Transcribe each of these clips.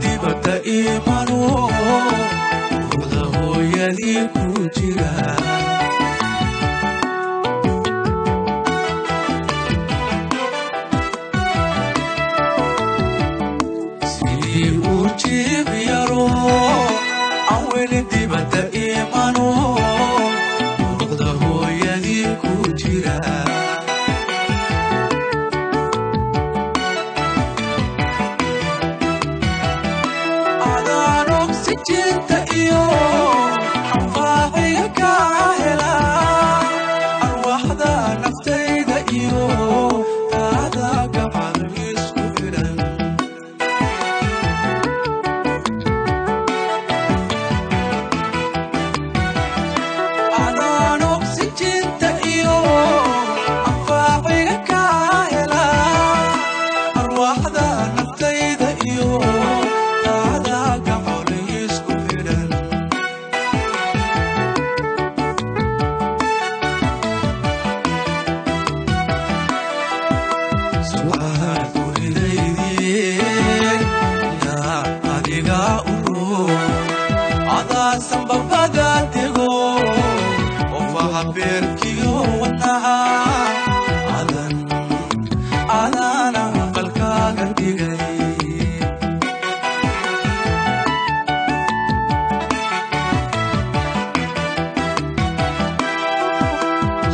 dibadda imano ruuxda hooyadii ku jira sidii u jiib yaro aan weli dibadda imano ruuxda hooyadii ku jira jinta iyo anfaaciga ka hela arwaaxda naftayda iyo taada gacan isku xidhan adaan oksijinta iyo anfaaciga ka hela arwaaxda naftayda iyo taada gacan sanbabada dego ofaha beerkiyo wadnaha adana qalkaaga dhigay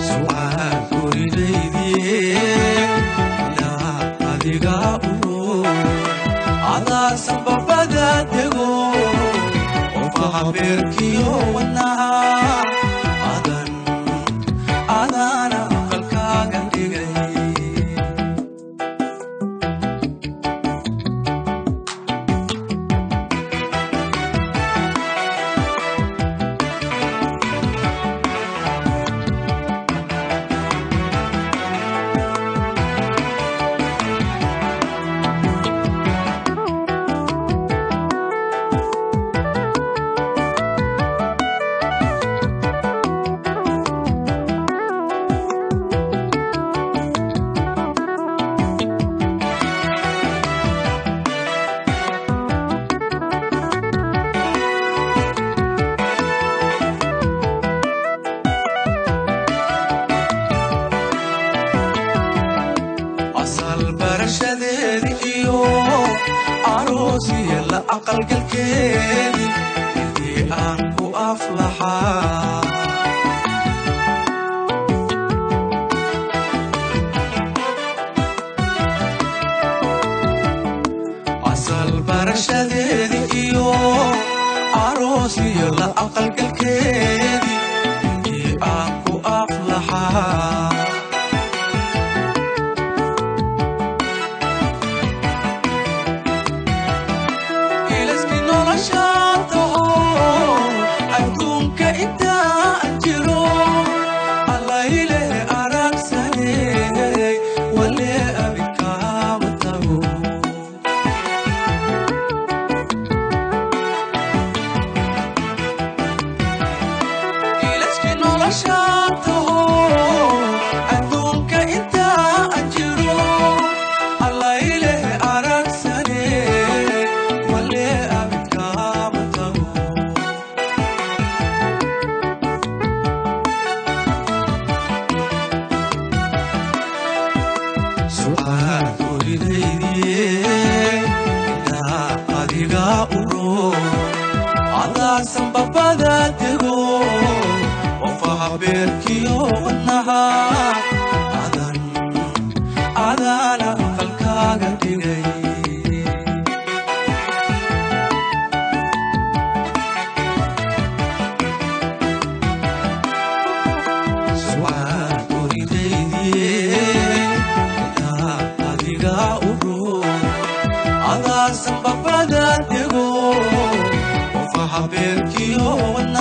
su'aal guridaydii ilaa adiga adaa sanbabada dego beerkiyo wadnaha adana qalkaaga dhigay barashadeedi iyo aroosiya la aqalgalkeedi intii aan ku aflaxaa asal barashadeedi iyo aroosiya la aqalgalkeedi intii aan ku aflaxaa sanbabada dego ofaha beerkiyo wadnaha adana qalkaaga dhigay su'aal guridaydii ilaa adiga adaa sanbabada dego beerkiyo wadnaha